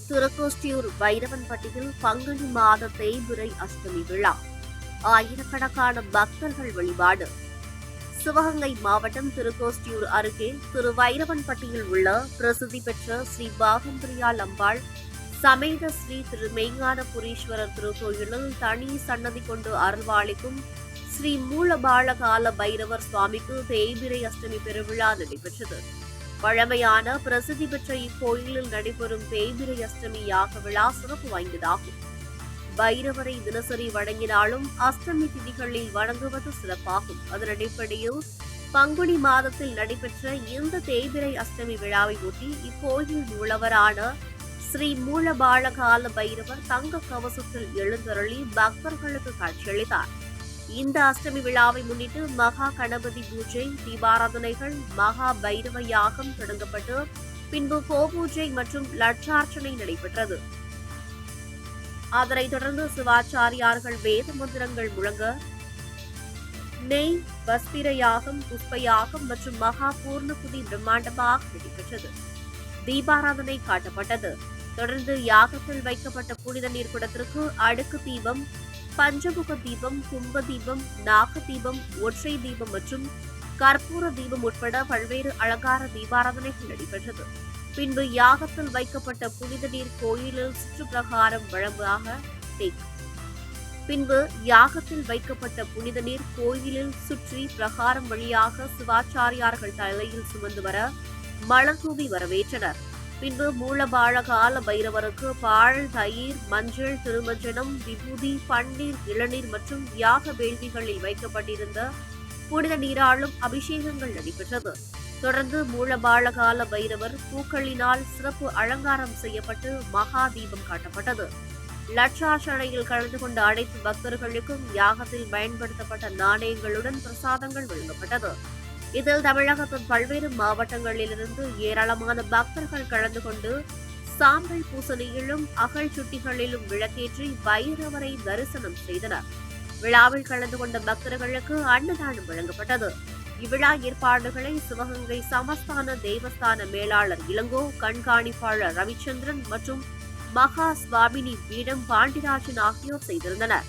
திருக்கோஷ்டியூர் வைரவன்பட்டியில் பங்குனி மாத தேய்பிறை அஷ்டமி விழா. ஆயிரக்கணக்கான பக்தர்கள் வழிபாடு. சிவகங்கை மாவட்டம் திருக்கோஷ்டியூர் அருகே திரு வைரவன்பட்டியில் உள்ள பிரசித்தி பெற்ற ஸ்ரீ பாகம்பிரியால் அம்பாள் சமேத ஸ்ரீ திரு மெய்ஞானபுரீஸ்வரர் திருக்கோயிலில் தனி சன்னதி கொண்டு அருள்வாளிக்கும் ஸ்ரீ மூலபாலகால பைரவர் சுவாமிக்கு தேய்பிறை அஷ்டமி பெருவிழா நடைபெற்றது. பழமையான பிரசித்தி பெற்ற இக்கோயிலில் நடைபெறும் தேய்பிறை அஷ்டமி யாக விழா சிறப்பு வாய்ந்ததாகும். பைரவரை தினசரி வணங்கினாலும் அஷ்டமி திதிகளில் வணங்குவது சிறப்பாகும். அதன் அடிப்படையில் பங்குனி மாதத்தில் நடைபெற்ற இந்த தேய்பிறை அஷ்டமி விழாவை ஒட்டி இக்கோயில் மூலவரான ஸ்ரீ மூலபாலகால பைரவர் தங்க கவசத்தில் எழுந்தருளி பக்தர்களுக்கு காட்சியளித்தார். இந்த அஷ்டமி விழாவை முன்னிட்டு மகா கணபதி பூஜை, தீபாராதனைகள், மகா பைரவ யாகம் தொடங்கப்பட்டு பின்பு கோபூஜை மற்றும் லட்சார்ச்சனை நடைபெற்றது. அதனைத் தொடர்ந்து சிவாச்சாரியார்கள் வேத மந்திரங்கள் முழங்க நெய், வஸ்திர யாகம், புஷ்ப யாகம் மற்றும் மகா பூர்ணகுதி பிரம்மாண்டமாக நடைபெற்றது. தீபாராதனை காட்டப்பட்டது. தொடர்ந்து யாகத்தில் வைக்கப்பட்ட புனித நீர் குடத்திற்கு அடுக்கு தீபம், பஞ்சமுக தீபம், கும்ப தீபம், நாக தீபம், ஒற்றை தீபம் மற்றும் கற்பூர தீபம் உட்பட பல்வேறு அலங்கார தீபாராதனைகள் நடைபெற்றது. பின்பு யாகத்தில் வைக்கப்பட்ட புனித நீர் கோயிலில் சுற்றுப்பிரகாரம் வழங்காக பின்பு யாகத்தில் வைக்கப்பட்ட புனித நீர் கோயிலில் சுற்றி பிரகாரம் வழியாக சிவாச்சாரியார்கள் தலையில் சுமந்து வர மலர் தூவி வரவேற்றனர். பின்பு மூலபாலகால பைரவருக்கு பால், தயிர், மஞ்சள், திருமஞ்சனம், விபூதி, பன்னீர், இளநீர் மற்றும் யாக வேள்விகளில் வைக்கப்பட்டிருந்த புனித நீராலும் அபிஷேகங்கள் நடைபெற்றது. தொடர்ந்து மூலபாலகால பைரவர் பூக்களினால் சிறப்பு அலங்காரம் செய்யப்பட்டு மகா தீபம் காட்டப்பட்டது. லட்சார்ச்சனையில் கலந்து கொண்ட அனைத்து பக்தர்களுக்கும் யாகத்தில் பயன்படுத்தப்பட்ட நாணயங்களுடன் பிரசாதங்கள் வழங்கப்பட்டது. இதில் தமிழகத்தின் பல்வேறு மாவட்டங்களிலிருந்து ஏராளமான பக்தர்கள் கலந்து கொண்டு சாம்பல் பூசணியிலும் அகல் சுட்டிகளிலும் விளக்கேற்றி பைரவரை தரிசனம் செய்தனர். விழாவில் கலந்து கொண்ட பக்தர்களுக்கு அன்னதானம் வழங்கப்பட்டது. இவ்விழா ஏற்பாடுகளை சிவகங்கை சமஸ்தான தேவஸ்தான மேலாளர் இளங்கோ, கண்காணிப்பாளர் ரவிச்சந்திரன் மற்றும் மகா சுவாமினி பீடம் பாண்டிராஜன் ஆகியோர் செய்திருந்தனர்.